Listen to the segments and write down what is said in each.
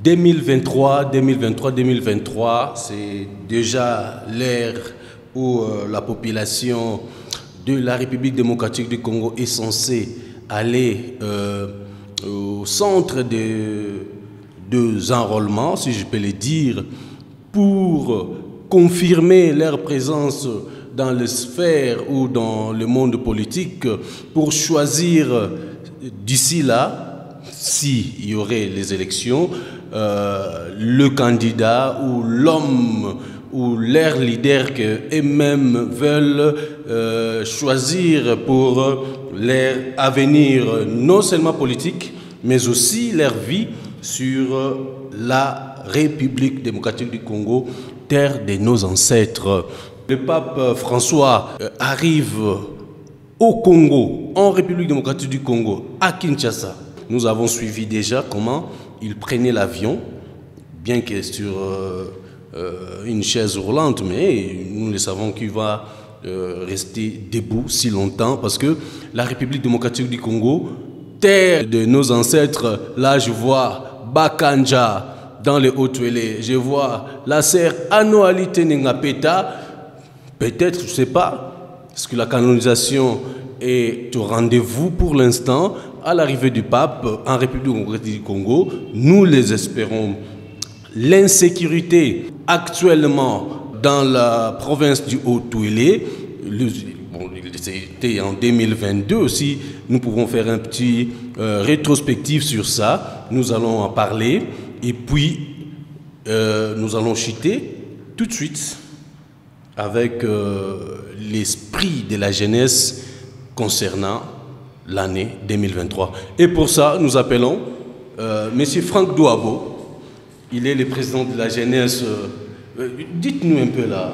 2023, c'est déjà l'ère où la population de la République démocratique du Congo est censée aller au centre des enrôlements, si je peux le dire, pour confirmer leur présence dans les sphères ou dans le monde politique, pour choisir d'ici là, s'il y aurait les élections, le candidat ou l'homme ou leur leader qu'eux-mêmes veulent choisir pour leur avenir, non seulement politique, mais aussi leur vie sur la République démocratique du Congo, terre de nos ancêtres. Le pape François arrive au Congo, en République démocratique du Congo, à Kinshasa. Nous avons suivi déjà comment il prenait l'avion, bien que sur une chaise roulante, mais nous le savons qu'il va rester debout si longtemps, parce que la République démocratique du Congo, terre de nos ancêtres, là je vois Bakanja dans les Hauts-Touélé, je vois la sœur Anoalité Nengapeta, peut-être, je ne sais pas, est-ce que la canonisation est au rendez-vous pour l'instant, à l'arrivée du pape en République démocratique du Congo, nous les espérons. L'insécurité actuellement dans la province du Haut-Touélé, c'était en 2022 aussi, nous pouvons faire un petit rétrospectif sur ça, nous allons en parler et puis nous allons chuter tout de suite avec l'esprit de la jeunesse concernant l'année 2023. Et pour ça, nous appelons M. Franck Douabo. Il est le président de la jeunesse. Dites-nous un peu là.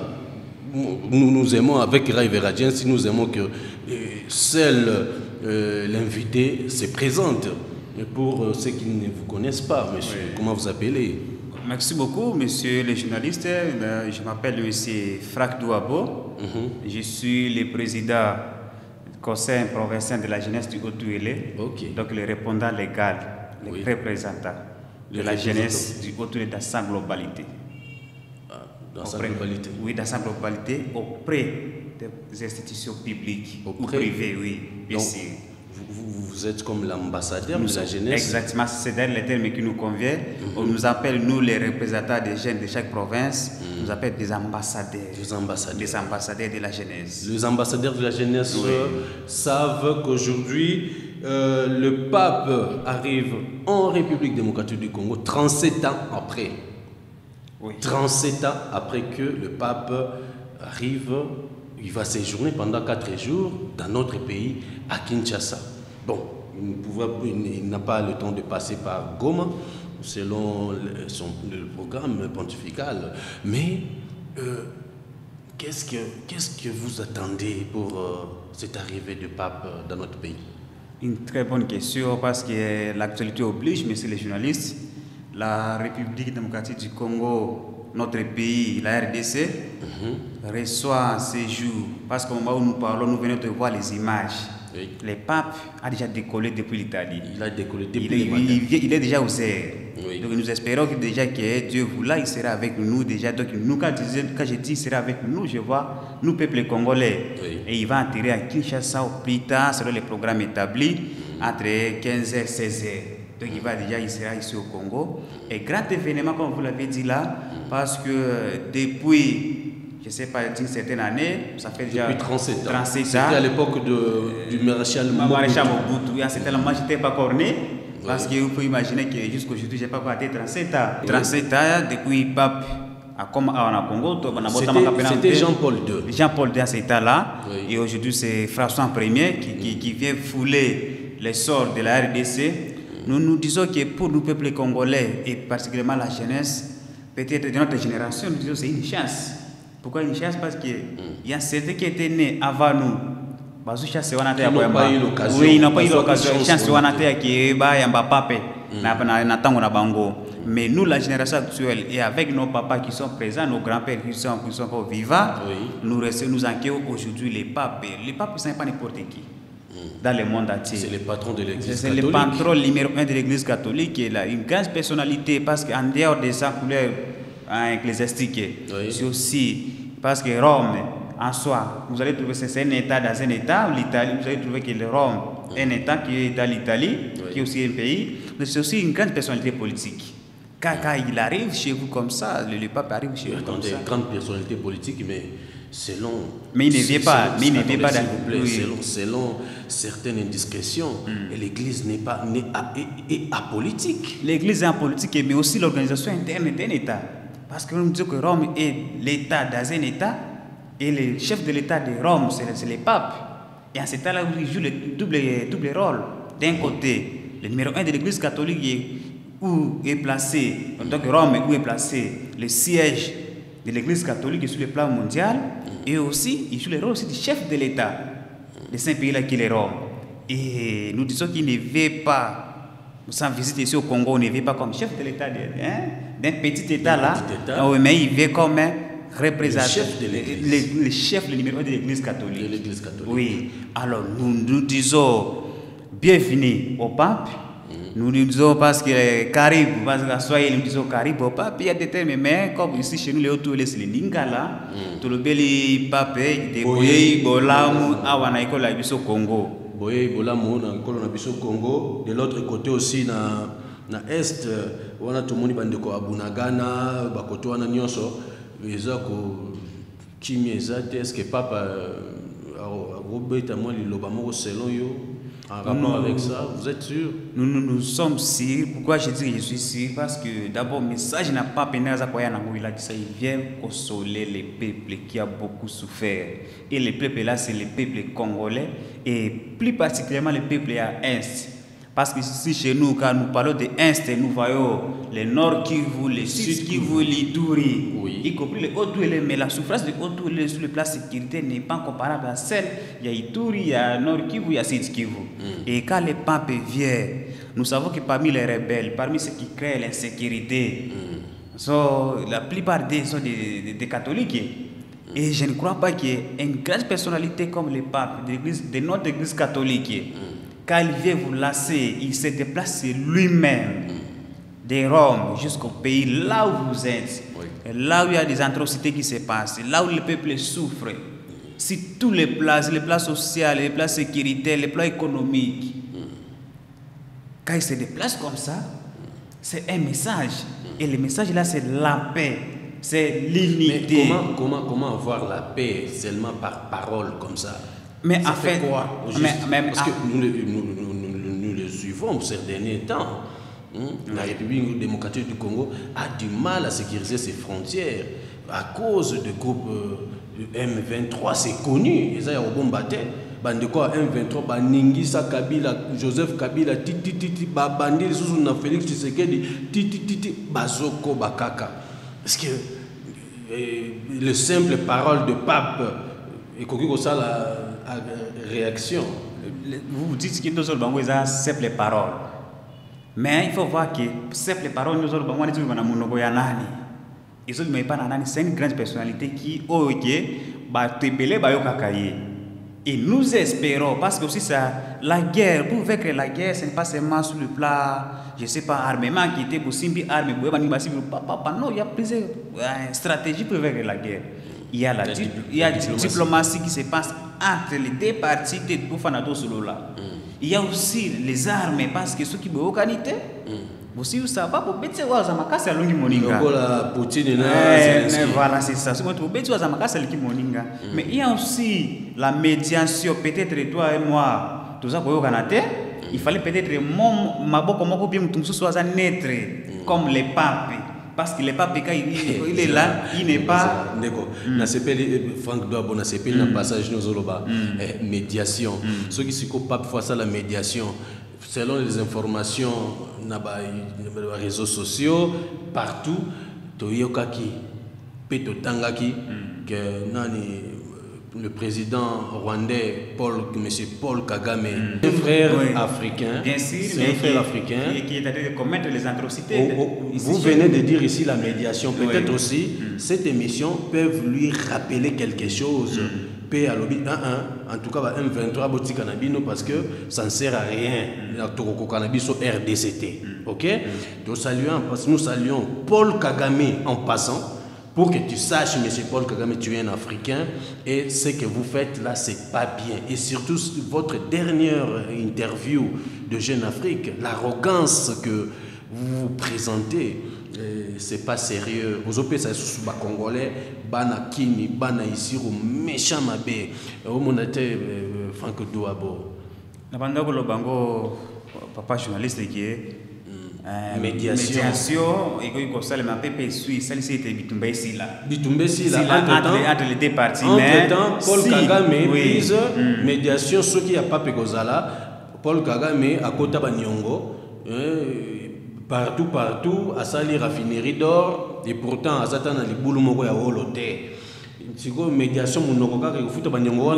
Nous aimons, avec Ray Veradien, si nous aimons que seul l'invité se présente. Et pour ceux qui ne vous connaissent pas, monsieur, comment vous appelez? Merci beaucoup, monsieur le journaliste. Je m'appelle monsieur Franck Douabo. Je suis le président du Conseil provincial de la jeunesse du Haut-Touélé. Donc le répondant légal, le représentant de la jeunesse du Haut-Touélé dans sa globalité. Dans sa globalité? Oui, dans sa globalité, auprès des institutions publiques ou privées, oui, bien sûr. Vous êtes comme l'ambassadeur de la jeunesse? Exactement, c'est le terme qui nous convient. On nous appelle, nous, les représentants des jeunes de chaque province, on nous appelle des ambassadeurs. Des ambassadeurs de la jeunesse. Les ambassadeurs de la jeunesse savent qu'aujourd'hui, le pape arrive en République démocratique du Congo 37 ans après. 37 ans après que le pape arrive, il va séjourner pendant 4 jours dans notre pays, à Kinshasa. Bon, il n'a pas le temps de passer par Goma, selon le programme pontifical. Mais qu'est-ce que vous attendez pour cette arrivée du pape dans notre pays? Une très bonne question, parce que l'actualité oblige, messieurs les journalistes. La République démocratique du Congo, notre pays, la RDC, reçoit un séjour, parce qu'au moment où nous parlons, nous venons de voir les images. Le pape a déjà décollé depuis l'Italie. Il a décollé depuis l'Italie. Il est déjà aux airs. Donc nous espérons que déjà que Dieu voula, il sera avec nous déjà. Donc nous, quand je dis il sera avec nous, je vois nous, peuple congolais. Et il va atterrir à Kinshasa au plus tard, selon les programmes établis, entre 15h et 16h. Donc il sera ici au Congo. Et grand événement, comme vous l'avez dit là, parce que depuis, je ne sais pas, une certaine année, ça fait déjà 37 ans. C'était à l'époque du maréchal Mobutu. Oui, à cet moment, je n'étais pas corné. Parce que vous pouvez imaginer que jusqu'aujourd'hui, je n'ai pas battu 37 ans. 37 ans, depuis le pape comme en Congo, c'était Jean-Paul II. Jean-Paul II à cet état-là. Et aujourd'hui, c'est François Ier qui vient fouler les sorts de la RDC. Nous nous disons que pour nous, peuple congolais, et particulièrement la jeunesse, peut-être de notre génération, nous disons que c'est une chance. Pourquoi une chance? Parce qu'il y a certains qui étaient nés avant nous. Ils n'ont pas eu l'occasion. Oui, ils n'ont pas eu l'occasion. Chance qui mais nous, la génération actuelle, et avec nos papas qui sont présents, nos grands-pères qui sont encore vivants, nous accueillons aujourd'hui les papes. Les papes, ce n'est pas n'importe qui. dans le monde entier. C'est le patron de l'Église C'est catholique. le patron numéro 1 de l'Église catholique qui est là. Une grande personnalité parce qu'en dehors de sa couleur ecclésiastique, c'est aussi parce que Rome, en soi, vous allez trouver que c'est un État dans un État, l'Italie, vous allez trouver que le Rome est un État qui est dans l'Italie, qui est aussi un pays, mais c'est aussi une grande personnalité politique. Quand il arrive chez vous comme ça, le pape arrive chez vous comme ça. Attendez, grande personnalité politique, mais selon... Mais il ne vient pas, mais il ne vient pas dans... S'il vous plaît, selon certaines indiscrétions, l'Église est apolitique. L'Église est apolitique, mais aussi l'organisation interne d'un État. Parce que nous disons que Rome est l'État dans un État, et le chef de l'État de Rome, c'est le pape. Et en cet état-là, il joue le double rôle. D'un côté, le numéro 1 de l'Église catholique où est placé, donc Rome, où est placé le siège de l'Église catholique sur le plan mondial, et aussi, il joue le rôle aussi du chef de l'État de ce pays-là qui est Rome. Et nous disons qu'il ne veut pas, sans visite ici au Congo, on ne veut pas comme chef de l'État d'un petit État-là, mais il veut comme représentant le chef, le numéro 1 de l'Église catholique. Oui, alors nous disons bienvenue au pape. Nous disons parce que Caribe, parce que soyez nous disons Caribe au pape, il y a des termes, mais comme ici chez nous, les autres, les Lingala, tout le bel pape, de Boye, Bolamu, Awana, école la Bisso Congo. Boye, Bolamu, école la Bisso Congo. De l'autre côté aussi, na Est, on a tout le monde qui est à Bunagana, Bakoto, on a Nyonso. Est-ce que papa Robert moi l'obama selon yo en rapport avec ça, vous êtes sûr? Nous sommes sûrs. Pourquoi je dis que je suis sûr? Parce que d'abord le message n'a pas peine à quoi il vient consoler les peuples qui ont beaucoup souffert. Et les peuples là, c'est les peuples congolais et plus particulièrement les peuples à Est. Parce que ici chez nous, quand nous parlons de Est, nous voyons le Nord Kivu, le Sud Kivu, l'Ituri, y compris le Haut-Douélé. Mais la souffrance de Haut-Douélé sur le plan sécurité n'est pas comparable à celle. Il y a Ituri, il y a Nord Kivu, il y a Sud Kivu. Et quand les papes viennent, nous savons que parmi les rebelles, parmi ceux qui créent l'insécurité, la plupart des sont des catholiques. Et je ne crois pas qu'il y ait une grande personnalité comme le pape de notre église catholique. Quand il vient vous lasser, il se déplace lui-même de Rome jusqu'au pays là où vous êtes, là où il y a des atrocités qui se passent, là où le peuple souffre. Si tous les plans sociaux, les plans sécuritaires, les plans économiques, quand il se déplace comme ça, c'est un message. Et le message là, c'est la paix, c'est l'unité. Mais comment avoir la paix seulement par parole comme ça? Mais ça en fait, quoi parce que nous le suivons ces derniers temps. La République démocratique du Congo a du mal à sécuriser ses frontières à cause du groupe M23. C'est connu. Ils ont combattu. Bandeko M23, Baningisa Kabila, Joseph Kabila, Bandi, Félix Tshisekedi, Bazoko Bakaka. Parce que le simple parole de pape et qu'on ça la réaction. Vous dites que nous avons des simples paroles. Mais il faut voir que simples paroles, nous avons des c'est une grande personnalité qui et nous espérons, parce que aussi ça, la guerre, pour vaincre la guerre, ce n'est pas seulement sur le plan, je ne sais pas, armement qui était possible, non, il y a plusieurs stratégies pour vaincre la guerre. Il y a la diplomatie qui se passe entre les deux parties de Boufanato Solola. Il y a aussi les armes, parce que ceux qui ont organisé, aussi vous savez, pour bêter aux Amakasa Lungi Moninga. Voilà, c'est ça. Pour bêter aux Amakasa Lungi Moninga. Mais il y a aussi la médiation, peut-être toi et moi, tout ça pour organiser. Il fallait peut-être mon bien soit naître comme les papes. Parce que le pape, quand il est là, il n'est pas. Franck Douabo, on a un passage nous médiation. Ceux qui sont capables de faire la médiation, selon les informations dans les réseaux sociaux, partout, Toyokaki, Petotangaki, que le président rwandais, M. Paul Kagame, un frère africain, bien sûr, c'est un frère africain qui est en train de commettre les atrocités. Vous venez de dire ici la médiation. Peut-être aussi, cette émission peut lui rappeler quelque chose P à lobby 1-1, en tout cas, M23 boti cannabino parce que ça ne sert à rien. La Toroko cannabis au RDCT. Ok? Donc, nous saluons Paul Kagame en passant. Pour que tu saches, M. Paul Kagame, tu es un Africain et ce que vous faites là, c'est pas bien. Et surtout, votre dernière interview de Jeune Afrique, l'arrogance que vous vous présentez, c'est pas sérieux. Vous opérez ça sous les Congolais, bana kini, bana ici, méchant mabé. Au monate Franck Douabo. La bande de Lobango, papa journaliste qui est. Médiation et que ça le PP suit celle ci était Bitumba ici là entre les deux parties mais Paul Kagame prise médiation ce qui a pas Pekozala Paul Kagame à Kota Banyongo partout à sali raffinerie d'or et pourtant à Zatana les boulot moko ya holoté. On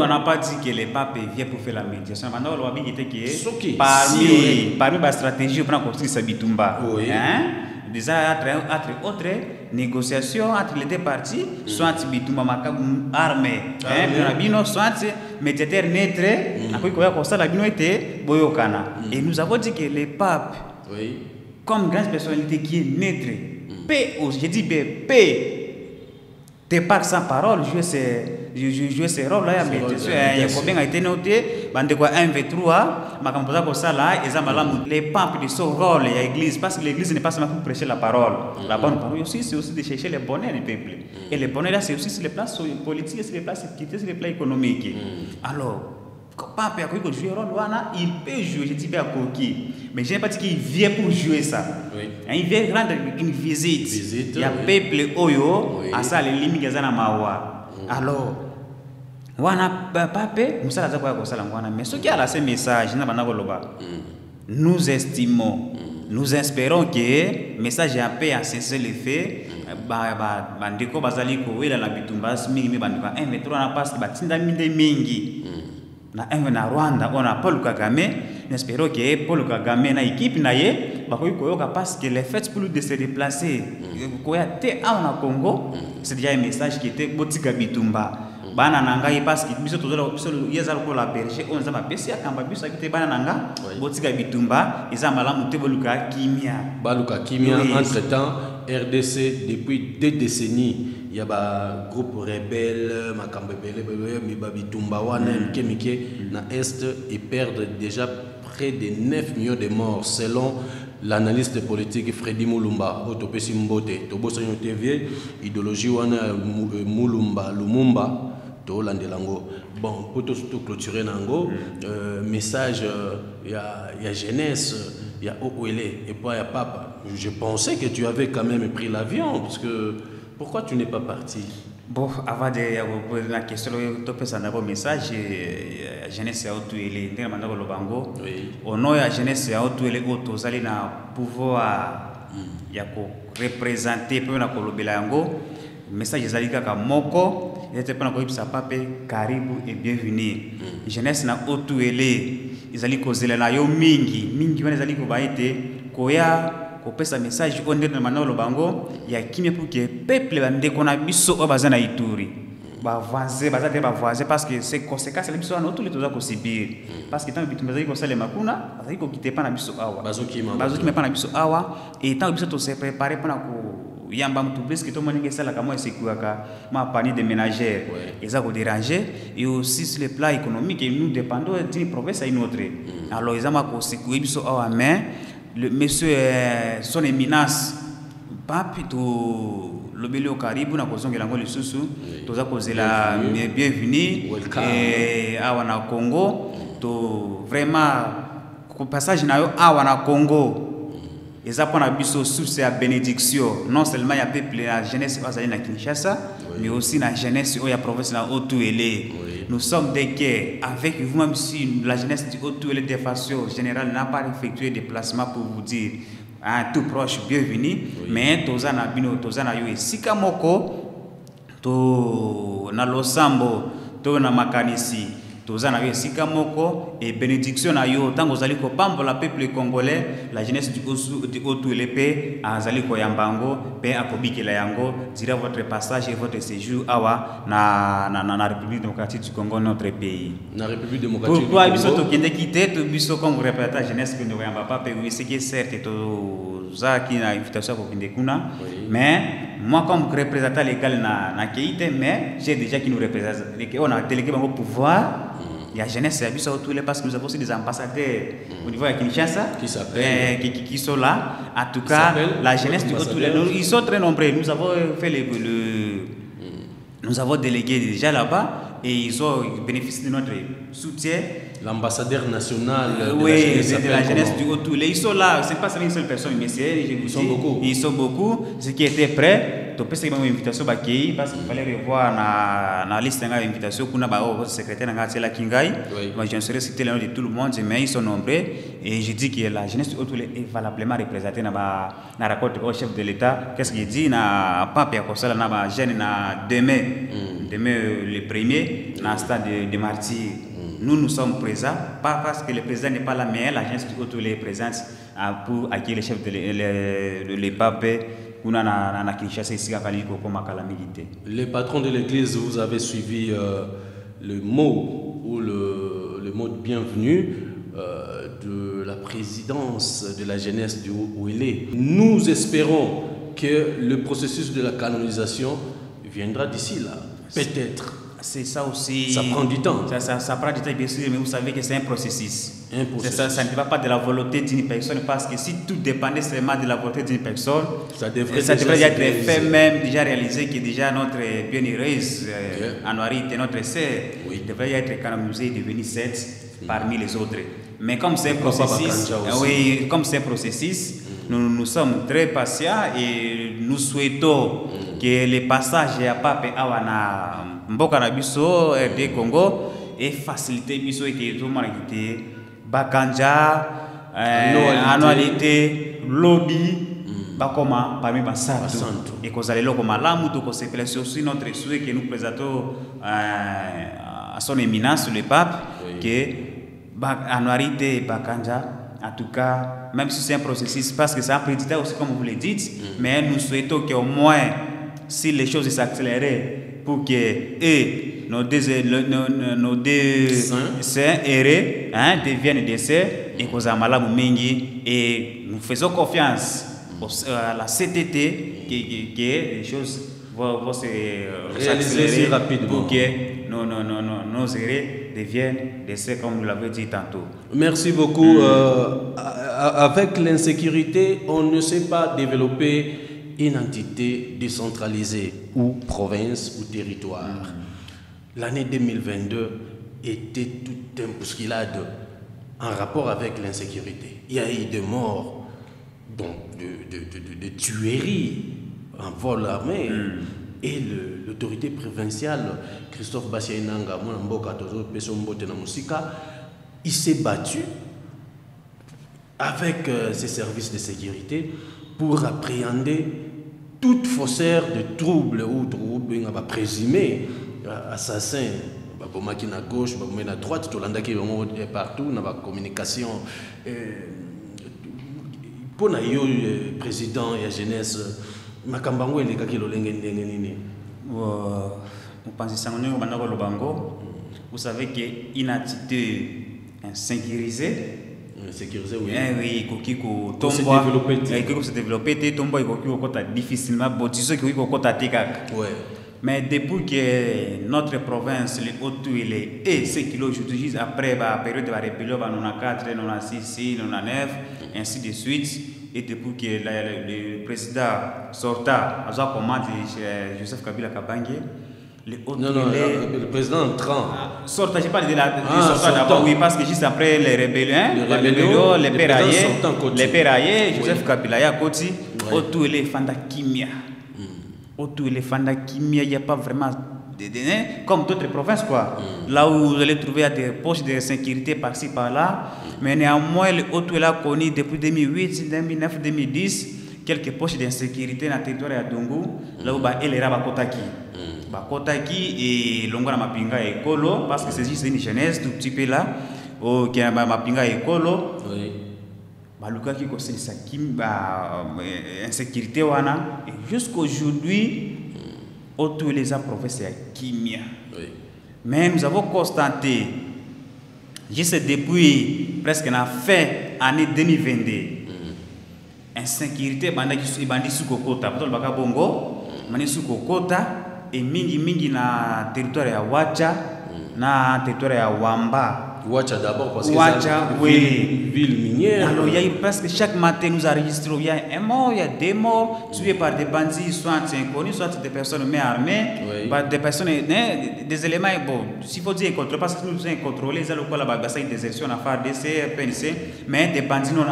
n'a pas dit que les papes viennent pour faire la médiation. Maintenant, on va dire que parmi la stratégie, on prend construire sa bitumba. Déjà, entre autres négociations entre les deux parties, soit bitumba armée, soit médiateur neutre, et nous avons dit que les papes, comme grande personnalité qui est neutre, je dis P. T'es pas sans parole, jouer ces rôles là, il y a combien a été noté, bande quoi 1 V3, ma composant comme ça là, les papes de son rôle à l'église, parce que l'église n'est pas seulement pour prêcher la parole. La bonne parole aussi, c'est aussi de chercher les bonheurs du peuple. Et les bonheurs là, c'est aussi sur les places politiques, sur les places sécurité, sur les plans économiques. Alors, pape a jouer rôle, il peut jouer, je dis bien à Koki. Mais je n'ai pas dit qu'il vient pour jouer ça. Il vient rendre une visite. Il y a peuple Oyo, à ça les limites de Mawa. Alors, mais ce qui a ce message, nous estimons, nous espérons que le message a pu cesser le fait. Bandeko bazaliko wela na bitumbas mingi bandeko M23 na passe batinda minde mingi. Na Rwanda on a Paul Kagame, nous espérons que Paul Kagame na équipe na ye bakoyi koyoka parce que les faits pour lui de se déplacer koya te en Congo, c'est déjà un message qui était botika bitumba bana nanga parce que biso tozola biso yezala ko la berger on za mapesi akamba biso akite bana nanga botika bitumba eza malamu te boluka kimia entre temps RDC depuis 2 décennies il y a un groupe rebelle Bitumba wana mike na est et perdent déjà près de 9 millions de morts selon l'analyste politique Freddy Mulumba Otopesi Mbote Tobosanyo TV idéologie wana Lumumba to landelango bon pour tout clôturer nango message il y a jeunesse il y a Ouélé et pas il y a papa. Je pensais que tu avais quand même pris l'avion parce que pourquoi tu n'es pas parti? Bon, avant de poser la question, tu peux s'en avoir un message. Jeunesse à Ouélé, au nom de la jeunesse à Ouélé, vous allez pouvoir représenter pour la Colombie. Message ezalika ka moko était pas na sa pape karibu et bienvenue jeunesse na Ouélé ezali kozela na yo mingi wana ezali ko baite koya ko pesa message on na manolo bango ya kimia pour que peuple bande kona biso bazana Ituri ba avancer parce que c'est conséquences la biso na tous les toza ko subir parce que tant bitu bazali ko sala makuna bazali ko quitter pas na biso awa bazoki pas na biso awa et tant biso to se préparer pour na ko yamba mutu plus que tout le monde qui sala kama esekuaka ma panier de ménagères ils ont dérangé et aussi sur le plan économique nous dépendons d'une province à une autre alors ils ont ma ko sekoué biso awa mais le monsieur son éminence papi to lobelo karibu na kozongela ngo lisusu toza kozela bienvenue et awa na Congo to vraiment passage na yo awa na Congo. Et ça pour biso source à bénédiction non seulement il y a peuple la jeunesse à na Kinshasa mais aussi la jeunesse au ya province na Ouélé. Nous sommes des guerres avec vous même si la jeunesse du Ouélé de façon générale n'a pas effectué des déplacements pour vous dire tout proche bienvenue mais tozana bino tozana yo esika moko to na losambo to na makanisi tozana avec sikamoko et bénédiction na yo tango zali ko pambola peuple congolais la jeunesse du Haut-Tuélé pe azali ko yambango pe akobikela yango dira votre passage et votre séjour awa na République démocratique du Congo, notre pays. Na République démocratique pourquoi du Congo. biso to kende kité to biso comme vous répétez la jeunesse que nous yamba pas pe oui c'est que certes to za qui na invitation ko kende kuna mais moi comme représentant légal na Keïté mais j'ai déjà qui nous représente on a délégué mon pouvoir. Il y a jeunesse à Bissau tous les parce que nous avons aussi des ambassadeurs au niveau de Kinshasa qui sont là. En tout cas, la jeunesse du Haut-Tuélé, ils sont très nombreux. Nous avons fait nous avons délégué déjà là-bas et ils bénéficient de notre soutien. L'ambassadeur national de la jeunesse du Haut-Tuélé, ils sont là. C'est pas seulement une seule personne, mais ils sont beaucoup. Ils sont beaucoup. Ceux qui étaient prêts. Donc, c'est une invitation parce qu'il fallait revoir la liste d'invitation qu'on a au secrétaire Ngatela Kingai. Moi, je ne saurais citer le nom de tout le monde, mais ils sont nombreux. Et je dis que la jeunesse du Haut-Tuélé est valablement représentée dans le rapport au chef de l'État. Qu'est-ce qu'il dit? Na pape ya kosala na ba jeune na demain le premier dans le stade de martyrs. Nous sommes présents, pas parce que le président n'est pas là, mais la jeunesse du Haut-Tuélé est présente pour accueillir le chef de l'État. Les patrons de l'église, vous avez suivi le mot ou le mot de bienvenue de la présidence de la jeunesse du Haut-Tuélé. Nous espérons que le processus de la canonisation viendra d'ici là, peut-être. C'est ça aussi. Ça prend du temps. Ça prend du temps, bien sûr, mais vous savez que c'est un processus. Ça ne dépend pas de la volonté d'une personne, parce que si tout dépendait seulement de la volonté d'une personne, ça devrait être fait même, déjà réalisé, que déjà notre bienheureuse Anouarité, notre sœur, devrait être canonisée et devenir sainte parmi les autres. Mais comme c'est un processus, nous sommes très patients et nous souhaitons que le passage à Pape Awana Mboka na biso RD Congo et faciliter biso et que tout le monde ait Bakanja, annualité, lobby, bakoma parmi basantu et qu'on allait là comme malamu to se place aussi notre souhait que nous présentons à son éminence le pape que annualité Bakanja. En tout cas, même si c'est un processus, parce que ça a pris du temps aussi, comme vous le dites, mais nous souhaitons qu'au moins, si les choses s'accélèrent, pour que nos deux saints errés deviennent des saints et qu'on a malade mingi et nous faisons confiance à la CTT que les choses vont se réaliser si rapidement pour que nos errés deviennent des saints comme vous l'avez dit tantôt. Merci beaucoup. Avec l'insécurité, on ne sait pas développer une entité décentralisée ou province ou territoire. L'année 2022 était toute une bousculade en rapport avec l'insécurité. Il y a eu des morts, donc de tueries en vol armé. Et l'autorité provinciale, Christophe Bassiainanga, il s'est battu avec ses services de sécurité pour appréhender toute faussaire de troubles ou troubles présumés assassins. Babomaki na gauche, babomaki na droite, tout l'anda qui est partout, dans la communication. Pour le président et la jeunesse, makambango eleka ki lolenge ndenge nini. Vous savez qu'une attitude insécurisée, oui. Oui, Kokiko Tomba, Kokiko se développer, Tomba, Kokiko difficilement, Botiso, Kokiko Tatikak. Mais depuis que notre province, le Haut-Tuélé, et ce qui aujourd'hui, après la période de la rébellion, on a 4, on a 6, on a 9, ainsi de suite, et depuis que le président sorta, à la commande de Joseph Kabila Kabange, le président entrant. Sortant, je parle de la sortant d'abord, oui, parce que juste après les rébellions, les péraillés, Joseph Kabila Yakoti, Haut-Tuélé Fanda Kimia. Haut-Tuélé Fanda Kimia, il n'y a pas vraiment comme d'autres provinces, quoi. Là où vous allez trouver des poches de sécurité par-ci, par-là. Mais néanmoins, le Haut-Tuélé a connu depuis 2008, 2009, 2010, quelques poches d'insécurité dans le territoire de Dongo, là où il est Rabakotaki. bakotaki et longo na mapinga ekolo parce que c'est juste une jeunesse tout petit peu là qui a mapinga ekolo balukaki ko selisa kimba insécurité wana et jusqu'aujourd'hui autour les provinces ya kimia. Mais nous avons constaté juste depuis presque la fin année 2022 insécurité bandi sukokota parce que baka bongo mani sukokota et mingi na territoire ya Wacha na territoire ya Wamba. Wacha d'abord parce que Wacha, oui, ville minière. Alors il y a presque chaque matin nous enregistrons, il y a un mort, il y a des morts tués par des bandits, soit inconnus, soit des personnes mais armées, par des personnes, des éléments bon, s'il faut dire contrôle parce que nous sommes contrôlés, ils ont le là-bas, ça une désertion à faire DC, PNC, mais des bandits non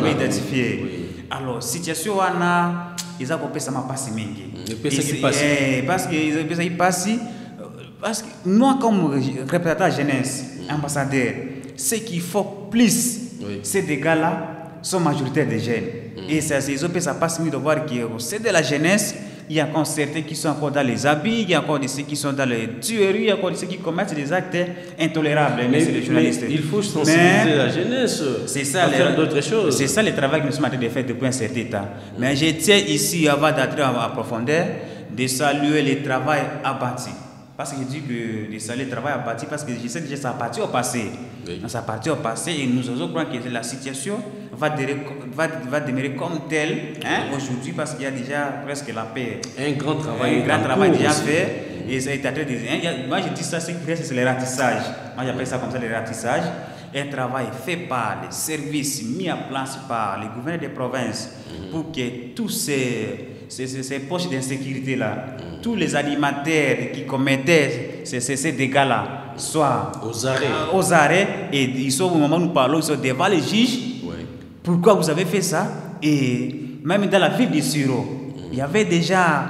identifiés. Alors situation wana ils ont coupé ça m'a passé mingi. Parce que ils passent parce que nous comme représentant jeunesse ambassadeur, ce qu'il faut plus, ces dégâts-là sont majoritaires des jeunes. Et ça passe mieux de voir que c'est de la jeunesse. Il y a encore certains qui sont encore dans les habits, il y a encore ceux qui sont dans les tueries, il y a encore ceux qui commettent des actes intolérables. Mais il faut sensibiliser la jeunesse. C'est ça, à faire d'autres choses. C'est ça le travail que nous sommes en train de faire depuis un certain temps. Mais je tiens ici, avant d'entrer en profondeur, de saluer le travail abattu. Parce que je dis que le salaire travail a parti parce que je sais que ça a parti au passé. Ça a parti au passé et nous osons croire que la situation va demeurer comme telle aujourd'hui parce qu'il y a déjà presque la paix. Un grand travail déjà fait. Et ça a été moi je dis ça, c'est le ratissage. Moi j'appelle ça comme ça le ratissage. Un travail fait par les services mis en place par les gouverneurs des provinces pour que tous ces poches d'insécurité là, tous les animateurs qui commettaient ces dégâts là soient aux arrêts et ils sont au moment où nous parlons, ils sont devant les juges. Pourquoi vous avez fait ça? Et même dans la ville de Siro, il y avait déjà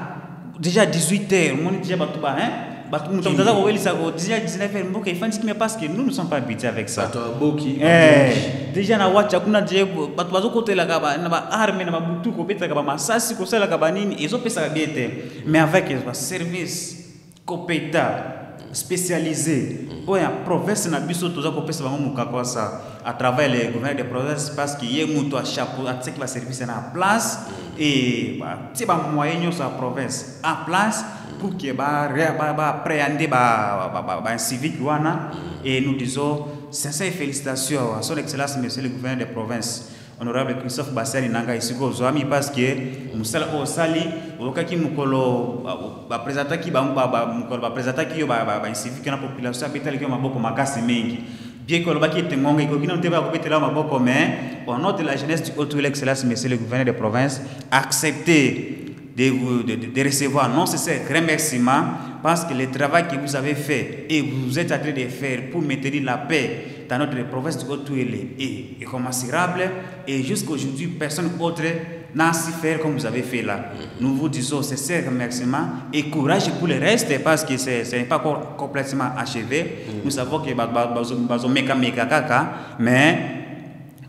18 heures, on est déjà parce que nous ne sommes pas habitués avec ça. Déjà na wacha kuna je batu bazokote la kaba na ba arme na babutu ko beta kaba masasi ko sala kaba nini ezo pesa biete mais avec un service compétent spécialisé pour la province na biso toza ko pesa bango mukako ça à travers les gouverneurs de province parce que yé muto a chapeau a tsekla service na place et ti ba moyen sur la province en place pour que appréhender un civique wana et nous disons sincères félicitations à son excellence monsieur le gouverneur des provinces honorable Christophe Bassali Nanga ici au Zoami parce que musala o sali okaki mukolo ba présenter ki mukolo ba présenter ki ba civique na population abetali ki maboko makasi mengi bien que le baki tengonga iko kina nteba ko betela maboko mais au nom de la jeunesse du haut excellence monsieur le gouverneur des provinces acceptez de recevoir non c'est un remerciement parce que le travail que vous avez fait et vous êtes en train de faire pour maintenir la paix dans notre province du Haut-Touélé est commensérable et jusqu'aujourd'hui personne autre n'a su faire comme vous avez fait là. Nous vous disons c'est un remerciement et courage pour le reste parce que ce n'est pas encore complètement achevé. Nous savons que bazo meka kaka mais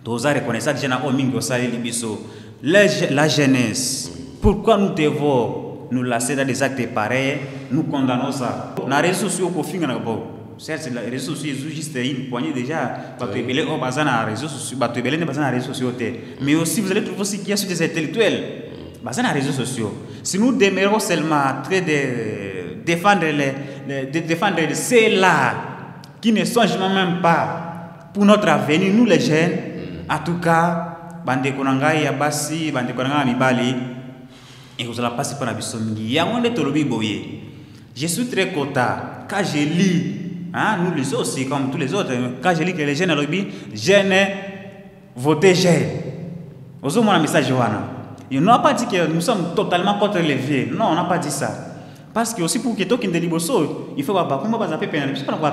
toza reconnaissance déjà na omingo sali libiso la jeunesse. Pourquoi nous devons nous lasser dans des actes pareils? Nous condamnons ça. Dans les réseaux sociaux, certes, les réseaux sociaux, ils ont juste une poignée déjà. Mais aussi, vous allez trouver aussi qu'il y a sur des intellectuels. Dans les réseaux sociaux. Si nous demeurons seulement en train de défendre ceux-là qui ne songent même pas pour notre avenir, nous les jeunes, en tout cas, bande konanga ya basi, bande konanga mibali. Et vous allez passer par la bisomigi. Je suis très content quand je lis, nous les aussi comme tous les autres, quand je lis que les jeunes jeunes votez jeunes. Vous avez un message ils n'ont pas dit que nous sommes totalement contre les vieux. Non, on n'a pas dit ça. Parce que aussi pour que token de liboso, il faut pas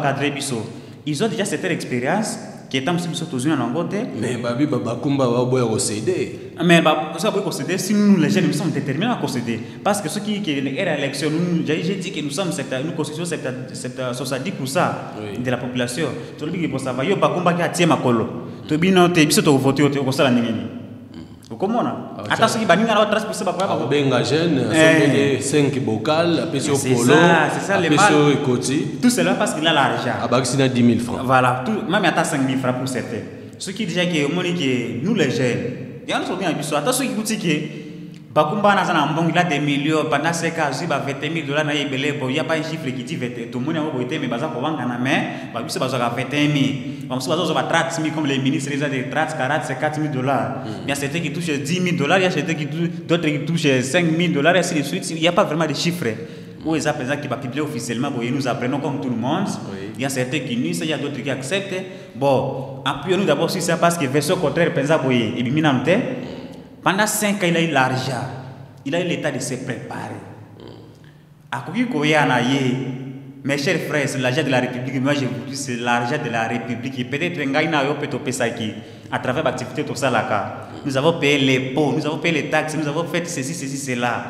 cadrer biso. Ils ont déjà cette expérience. Qui est un peu toujours en angote. Mais babi babakumba va boire au CD. Mais ça va procéder si nous les jeunes nous sommes déterminés à procéder parce que ceux qui est à l'élection nous j'ai dit que nous sommes nous constituons 70% de la population. Tout le monde pour ça va yo bakumba qui a tié makolo. To bino te biso to voter au kosala nini. Comment attends, ceux qui baniment la trace pour ça, papa. Benga jeune, 5 bocal, après sur polo, c'est ça, les mal. Tout cela parce qu'il a l'argent. Abaxina 10 000 francs. Voilà, même à 5 000 francs pour certains. Ceux qui disent que nous les jeunes, il y a un sorti en attends, ceux qui disent que Bakumba il a des millions, pendant 5 ans, il a 20 000 $, il n'y a pas un chiffre qui dit tout le monde a été, mais il y a un main, il y a 20 000, 30 000 comme les ministres, ils ont des 30, 40, 50 000 $. Il y a certains qui touchent 10 000 $, il y a certains qui d'autres qui touchent 5 000 $, et ainsi de suite. Il n'y a pas vraiment de chiffres. Où les apprenants qui va publier officiellement, nous apprenons comme tout le monde. Il y a certains qui nuisent, il y a d'autres qui acceptent. Bon, appuyons-nous d'abord sur ça parce que version contraire, et bien pendant 5 ans, il a eu l'argent. Il a eu l'état de se préparer. Mes chers frères, c'est l'argent de la République. Moi, je vous dis, c'est l'argent de la République. Et peut-être à travers l'activité de Salaka. Nous avons payé les pots, nous avons payé les taxes, nous avons fait ceci, cela.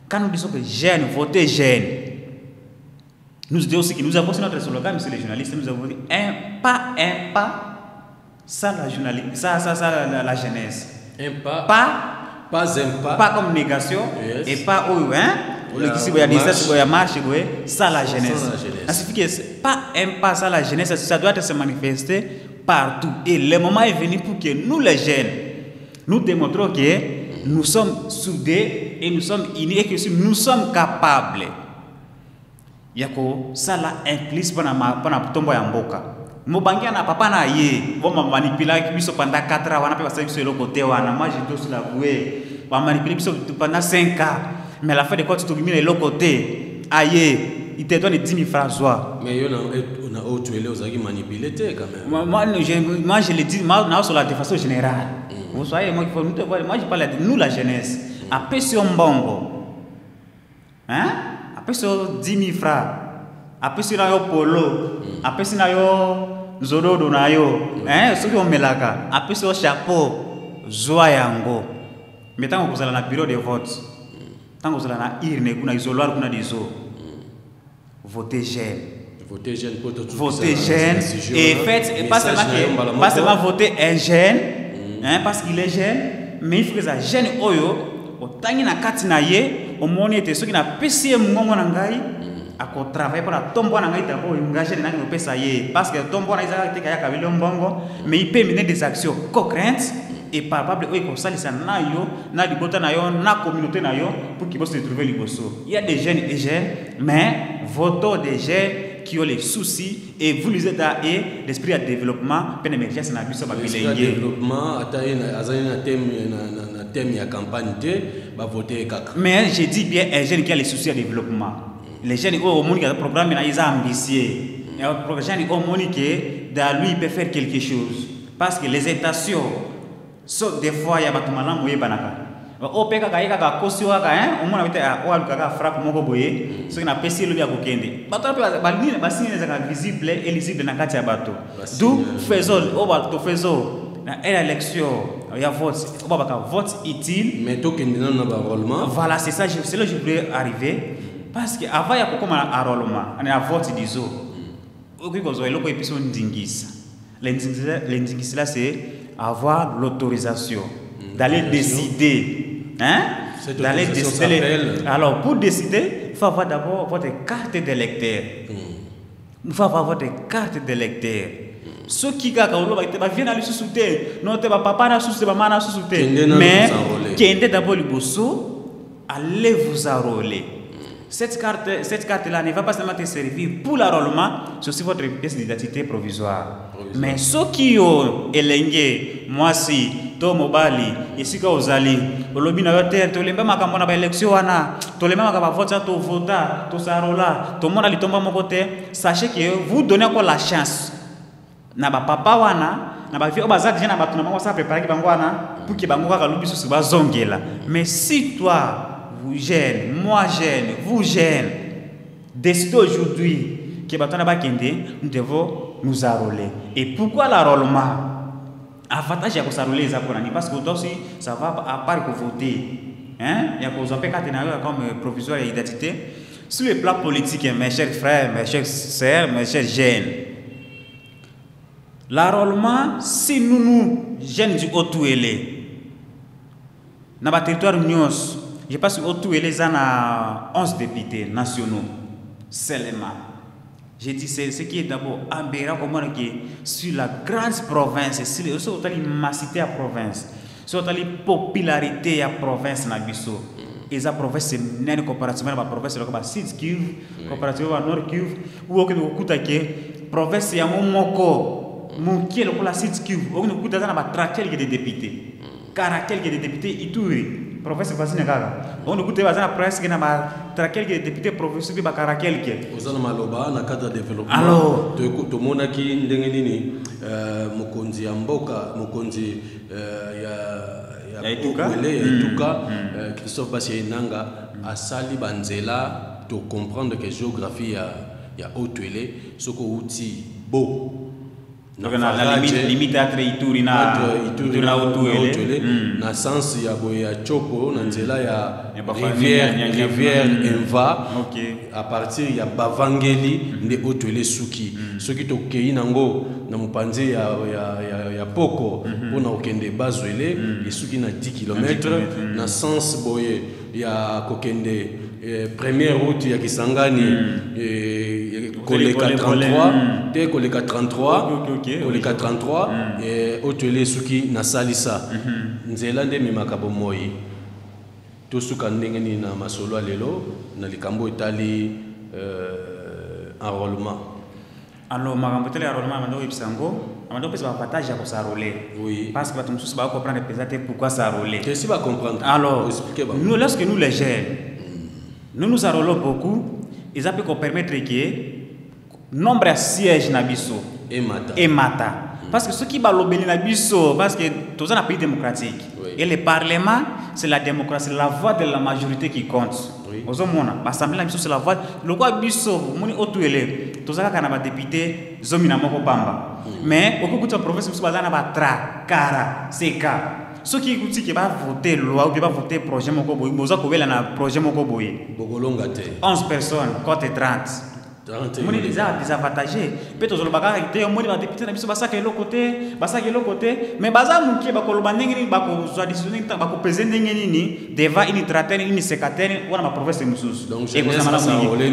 Quand nous disons que jeunes, votez jeunes, nous disons aussi que nous avons aussi notre slogan, monsieur les journalistes, nous avons dit un pas, ça la jeunesse. Un pas, pas un pas, pas comme négation, yes. Et pas où, hein? Marche, ça la jeunesse. Ça signifie que pas un pas, ça la jeunesse, ça doit se manifester partout. Et le moment est venu pour que nous, les jeunes, nous démontrons que nous sommes soudés et nous sommes unis et que nous sommes capables. Yako, ça la implique pendant tombo ya mboka. Mobangia na papa na ye, vont manipuler pendant 4 ans, on a passé sur le côté, moi j'ai tous l'avoué, on manipuler pendant 5 ans, mais à la fin de compte, tu mets l'autre côté, aïe, il te donne 10 000 francs. Mais on a autre chose qui manipulé quand même. Moi je le dis, moi sur la de façon générale. Vous voyez, moi je parle de nous la jeunesse, après sur Mbongo, hein, après sur 10 000 francs. Après si na yo polo, après si na yo zorodo na yo, soki on melaka, après si chapeau, zoa yango. Mais tant que vous allez na bureau de vote, tant que vous allez na urne, kuna isoloir, kuna des eaux, votez jeune. Votez jeune pour tout. Votez jeune et faites pas seulement voter un jeune, parce qu'il est jeune, mais il faut que ça jeune oyo, otangi na kati na ye, au moni ete soki na pesi mungongo na ngai. Ako travailler pour la tombe na ngai d'abord engagé na ngai pesa ye parce que tombe na izaka te kaya kabilo mbongo mais il peut mener des actions concrètes et palpables et comme ça les na yo na libota na yo na communauté na yo pour qu'ils puissent se trouver liboso. Il y a des jeunes et jeunes mais votons des jeunes qui ont les soucis et vous les êtes à l'esprit de développement pour l'émergence na biso ba bilingue développement atayina na thème ya campagne te ba voter kaka. Mais je dis bien un jeune qui a les soucis de développement. Les jeunes au monde qui a un programme ils sont ambitieux. Et un projet au monde qui dans lui il peut faire quelque chose parce que les intentions sont des fois il y a battu malan moye banaka. Au peka kaika ka kosio ka au monde avec au alukaka frappe moko boye ce qui n'a pas si le bien kokende. Bato balini basini ezaka visible et lisible na kati ya bato. D'où faisons au bato faisons na élection il y a vote au baka vote utile mais tout qui n'a pas enrôlement. Voilà c'est ça c'est là je voulais arriver. Parce que avant il y a beaucoup de enrôlement, on a voté des eaux. L'indingis là c'est avoir l'autorisation d'aller décider. D'aller décider. Alors pour décider, il faut avoir d'abord votre carte d'électeur. Il faut avoir votre carte d'électeur. Ceux qui viennent aller se soutenir, non, papa n'a soutenir, maman n'a soutenir. Mais qui est d'abord le bosso, allez vous enrôler. Cette carte-là ne va pas seulement te servir pour l'enrôlement, c'est aussi votre pièce d'identité provisoire. Mais ceux qui ont élengué, moi si, Tomo Bali, ici que vous allez, au lobby na terre, tous les mêmes à la élection, tous les mêmes à voter, tout voter, tout ça là, tout le monde a tombé à mon côté. Sachez que vous donnez encore la chance. Na ba papa wana, na ba vie obaza déjà na ba tuna ça préparer ki bangwana pour que bango ka lobi sur ba zongela. Mais si toi vous jeune, moi jeune, vous jeune, décidez aujourd'hui que nous devons nous enrôler. Et pourquoi l'enrôlement? Avantage à s'enrôler parce que aussi ça va à part que voter. Il y a comme provisoire et identité. Sur le plan politique, mes chers frères, mes chers sœurs, mes chers jeunes, l'enrôlement, si nous jeunes du haut-ouélé, Dans le territoire Nyos, je pense que les gens ont 11 députés nationaux seulement. J'ai dit c'est ce qui est d'abord aberrant comment sur la grande province, sur la massité à province, sur la popularité à province na biso. Et la province c'est une comparativement à la province de Sud Kivu, comparativement à Nord Kivu, où on a que province ya moko, mon qui est la Sud Kivu, on a na traquel des députés, caractère des députés Ituri. Professeur Vasine Gaga. On nous écoute bazana presque na ba traquel que député professeur ba karakel ke. Ozana maloba na cadre de développement. Alors, to mona ki ndenge nini mokonzi ya mboka, mokonzi ya Ituka. Ituka Christophe Basienanga asali banzela to comprendre que géographie ya Haut-Tuélé soko uti bo. Donc la limite entre Ituri na Haut-Tuélé na sens ya boya chopo na nzela ya rivière Enva à partir ya Bavangeli nde Haut-Tuélé suki soki to kei nango na mupanze ya poko pona okende Bazwele suki na 10 km na sens boye ya kokende première route ya Kisangani koleka 33 te koleka 33 koleka 33 et Haut-Tuélé suki na salisa nzela nde mimaka bomoi to suka ndenge ni na masolo lelo na likambo etali enrôlement. Alors makambo tele enrôlement mando episango amando pesa ba partage ya ko s'enrôler. Oui, parce que bato mususu ba comprendre peut-être pourquoi s'enrôler. Que si va comprendre. Alors nous lorsque nous les jeunes nous enrôlons beaucoup, ils peuvent nous permettre que nombre de sièges na biso et mata. Parce que ce qui va l'obéir na biso, parce que tous un pays démocratique. Et le Parlement, c'est la démocratie, la voix de la majorité qui compte. Aux hommes, l'Assemblée na biso c'est la voix. Le quoi biso, moni Haut-Tuélé, tous un canaba député, zomina moko pamba. Mais au cours de la province, biso bazana ba tra, kara, seka. Ceux qui écoutent qui va voter loi ou qui va voter projet moko boy, boza ko vela na projet moko boy. Bogolonga te. 11 personnes, côté 30. Moni déjà désavantagé. Peut-être que le bagage était au moins des députés na biso basa ke l'autre côté, mais baza mukie ba ko lobande ngini ba ko traditionnel ba ko peser ngini ni devant une trentaine, une cinquantaine ou na province mususu. Donc et ko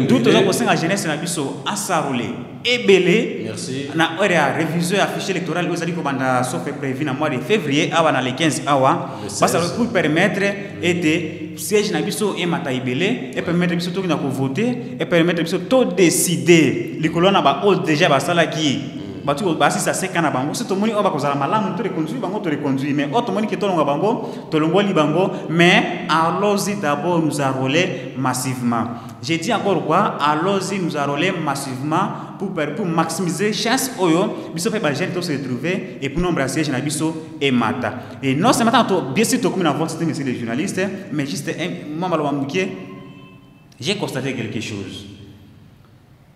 tout aux ko senga jeunesse na biso asarolé et belé. Merci. Na ora révision affiche électorale aux ali ko banda sauf prévu na mois de février awa na le 15 awa basa pour permettre et siège na biso et mata ibele et permettre biso to na ko voter et permettre biso to décider likolo na ba déjà ba sala ki batu basi sa seka na bango c'est to moni oba ko zala malamu to reconduire bango to reconduire mais autre moni ki to longa bango to longoli bango mais allons-y d'abord nous enrôler massivement. J'ai dit encore quoi, allons-y nous enrôler massivement pour maximiser chance oyo biso pe ba jeune to se retrouver et pour nombre siège na biso et mata. Et non c'est maintenant to bien sûr to comme na voix c'était monsieur les journalistes mais juste un moment j'ai constaté quelque chose.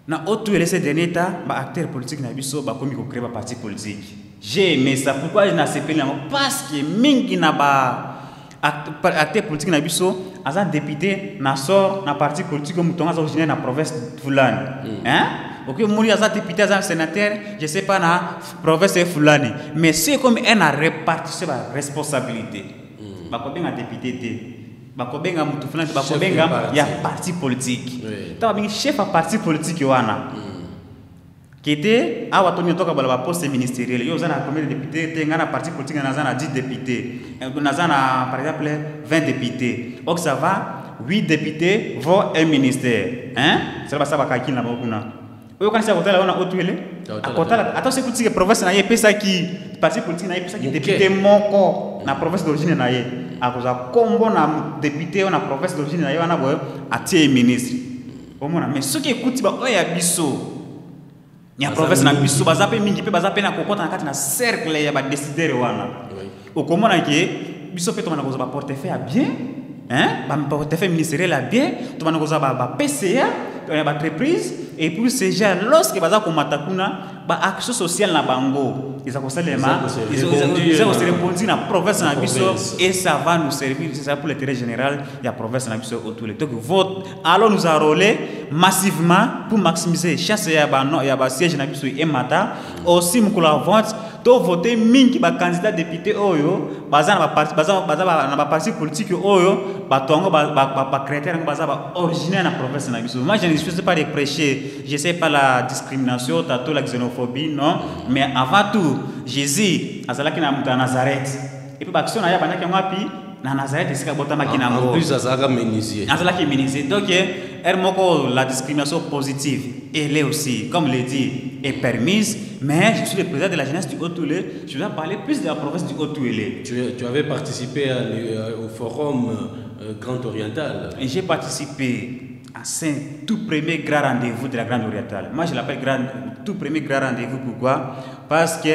Na Haut-Tuélé ces derniers temps ba acteurs politiques na biso ba komi ko créer ba parti politique. J'ai aimé ça pourquoi je na CP parce que mingi na ba acteur politique na biso aza député na sort na parti politique comme tonga originaire na province fulani hein OK muri aza député aza sénateur je sais pas na province fulani mais c'est comme un a réparti sa responsabilité ba ko benga député té ba ko benga mutu fulani ba ko benga ya parti politique ta ba chef à parti politique wana qui était à Watonia toka bala poste ministériel yo zana combien de députés te ngana parti politique na zana 10 députés na zana par exemple 20 députés donc ça va 8 députés vont un ministère hein ça va ça va kakina ba kuna oyo kanisa kotala ona Haut-Tuélé akotala ata se kuti province na ye pesa ki parti politique na ye pesa ki député moko na province d'origine na ye akoza kombo na député na province d'origine na ye wana boyo atie ministre omona mais ce qui écoute ba oya biso nya province na biso bazape mingi pe bazape na kokota na kati na cercle ya ba décideur wana okomona ke biso pe to mana koza ba portefeuille a bien hein ba portefeuille ministériel a bien to mana koza ba PCA ba entreprise et puis ces gens lorsque baza ko matakuna ba action sociale na bango ils ont répondu na province na biso et ça va nous servir c'est ça pour l'intérêt général ya province na biso autour donc vote allons nous enrôler massivement pour maximiser chance ya ba siège na biso et mata aussi mukula vote to voter mingi ba candidat député oyo baza na ba parti politique oyo ba tongo ba critère baza ba originaire na province na biso. Moi je ne suis pas de prêcher, je sais pas la discrimination, tato la xénophobie non, mais avant tout Jésus azalaki na Nazareth et puis ba question na ya banaki ngapi na Nazareth esika botama kinango. En plus azalaki menuisier. Azalaki menuisier. Donc la discrimination positive, elle est aussi, comme le dit, est permise. Mais je suis le président de la jeunesse du Haut-Toulé. Je dois parler plus de la province du Haut-Toulé. Tu avais participé au forum Grand Oriental. Et j'ai participé à ce tout premier grand rendez-vous de la Grande Orientale. Moi, je l'appelle tout premier grand rendez-vous. Pourquoi? Parce que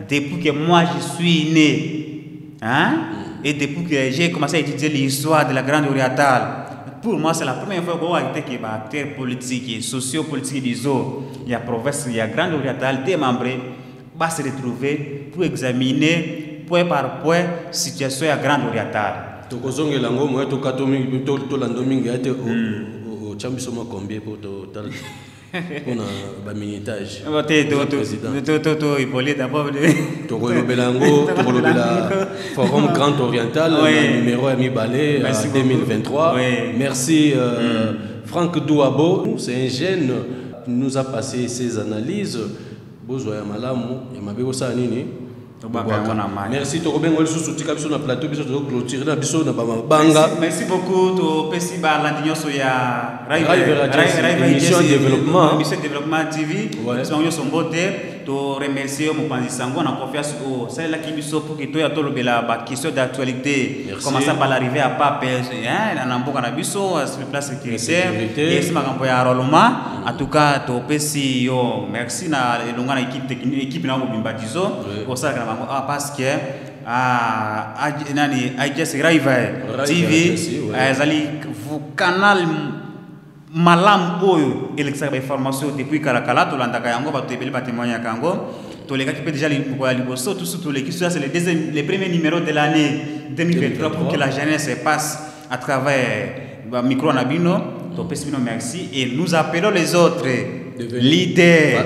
depuis que moi, je suis né, hein, et depuis que j'ai commencé à étudier l'histoire de la Grande Orientale, pour moi, c'est la première fois qu'on a été acteurs politiques et sociopolitiques il y a province, il y a Grande Orientale, des membres va se retrouver pour examiner point par point la situation de la Grande Orientale. On a un minutage. Forum Grand Oriental, numéro Ami Balé 2023. Merci Franck Douabo, c'est un jeune, nous a passé ses analyses. Bozoya Malamu, Yamabe Sanini. Merci to Robengo sous na plateau biso to clôturer na biso na banga. Merci beaucoup to pesi ba landinyo so ya émission développement TV. Nous sommes beauté to remercier mon panzi sango na confiance au c'est là qui biso pour que to ya to lobela ba question d'actualité. Commençant par l'arrivée à Pape hein na mboka na biso sur place sécuritaire et c'est ma campo ya Roloma. En tout cas to pesi yo merci na elonga na équipe technique équipe na mobimba dizo pour ça parce que nani IJS River TV azali canal malam boyo elekisa ba information depuis Kalakala to landaka yango ba tebeli ba témoigner kango to les gars qui peut déjà liboso tout les qui c'est le premier numéro de l'année 2023 pour que la jeunesse passe à travers micro nabino to pesino merci et nous appelons les autres leaders.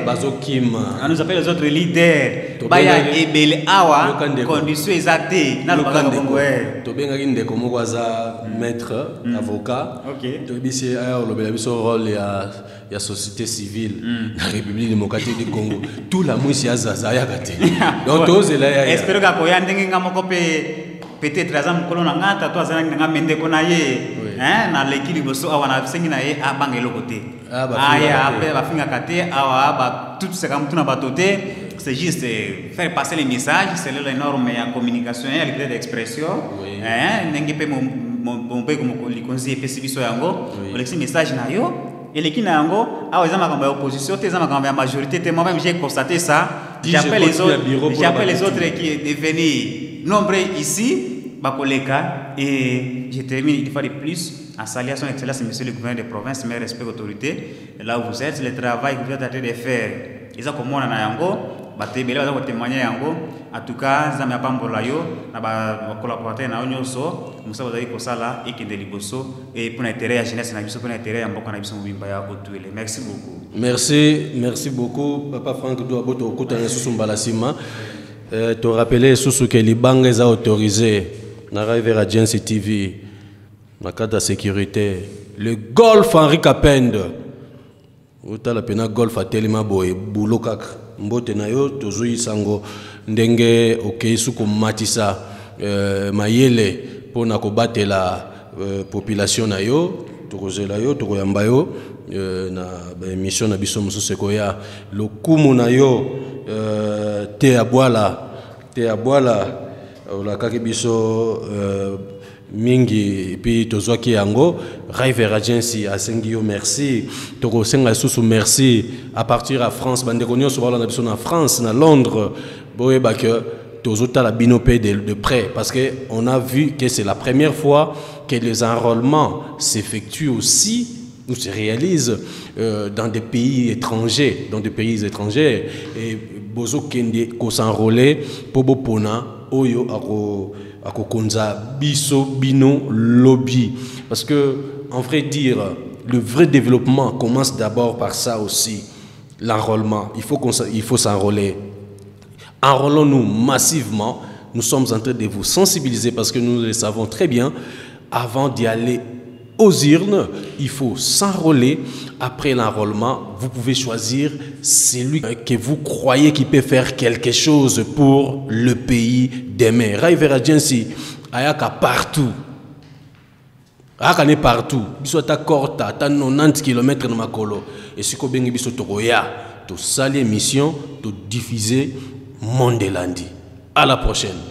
Nous appelons les autres leaders. Baya ebele awa conditions exactes na lobaka bongo to benga inde ko mokwaza maître avocat to bisi ayo lobela biso rôle ya société civile na République démocratique du Congo tout la mwisi ya zaza ya kate donc tozela ya espero ka ko ya ndenge ngamoko pe peut-être azam kolona ngata to azana ngamende kona ye hein na l'équipe boso awa na sengi na ye abangelo côté aya ape ba finga kate awa ba tout ce comme tout na batoté c'est juste faire passer les messages c'est les normes ya communication ya liberté d'expression hein ndenge pe mon pe comme likonzi pe sibiso yango olexi message na yo et l'équipe na yango awa ezama kamba opposition te ezama kamba majorité te moi-même j'ai constaté ça j'appelle les autres qui est devenu nombreux ici Bakoleka et je termine une fois de plus en saluant son excellence monsieur le gouverneur de province mais respect l'autorité là où vous êtes le travail que vous êtes en train de faire ils ont comme on a yango batebele baza témoigner yango en tout cas zama pambola yo na ba collaborateur na onyoso musa bazali ko sala et kende liboso et pour l'intérêt ya jeunesse na biso pour l'intérêt ya mboka na biso mobimba ya Haut-Toulé. Merci beaucoup. Merci beaucoup papa Franck Douabo to kutana susu mbalasima te rappeler susu que libanga est autorisé na River Agency TV na cadre de sécurité le golf Henri Kapende uta la pena golf atelema boy bulokak mbote na yo tozui sango ndenge okeisu ko matisa mayele pona ko batela population na yo tokozela yo tokoyamba yo na émission na biso mususu koya lokumu na yo te abwala la kakibiso mingi puis tozwaki yango River Agency asengi yo merci toko senga susu merci à partir à France bande konyo so bala na biso na France na Londres boyeba que tozota la binopé de près parce que on a vu que c'est la première fois que les enrôlements s'effectuent aussi ou se réalisent dans des pays étrangers et bozo kende ko s'enrôler pour bopona oyo ako konza biso bino lobby parce que en vrai dire le vrai développement commence d'abord par ça aussi l'enrôlement il faut s'enrôler Enrôlons-nous massivement. Nous sommes en train de vous sensibiliser parce que nous le savons très bien. Avant d'y aller aux urnes, il faut s'enrôler. Après l'enrôlement, vous pouvez choisir celui que vous croyez qui peut faire quelque chose pour le pays demain. Raivera Jensi, ayaka partout. Ayaka ne partout. Biso ta korta, ta 90 km na makolo. Et si ko bengi biso tokoya, to sali émission, to diffuser Mondelandi. À la prochaine.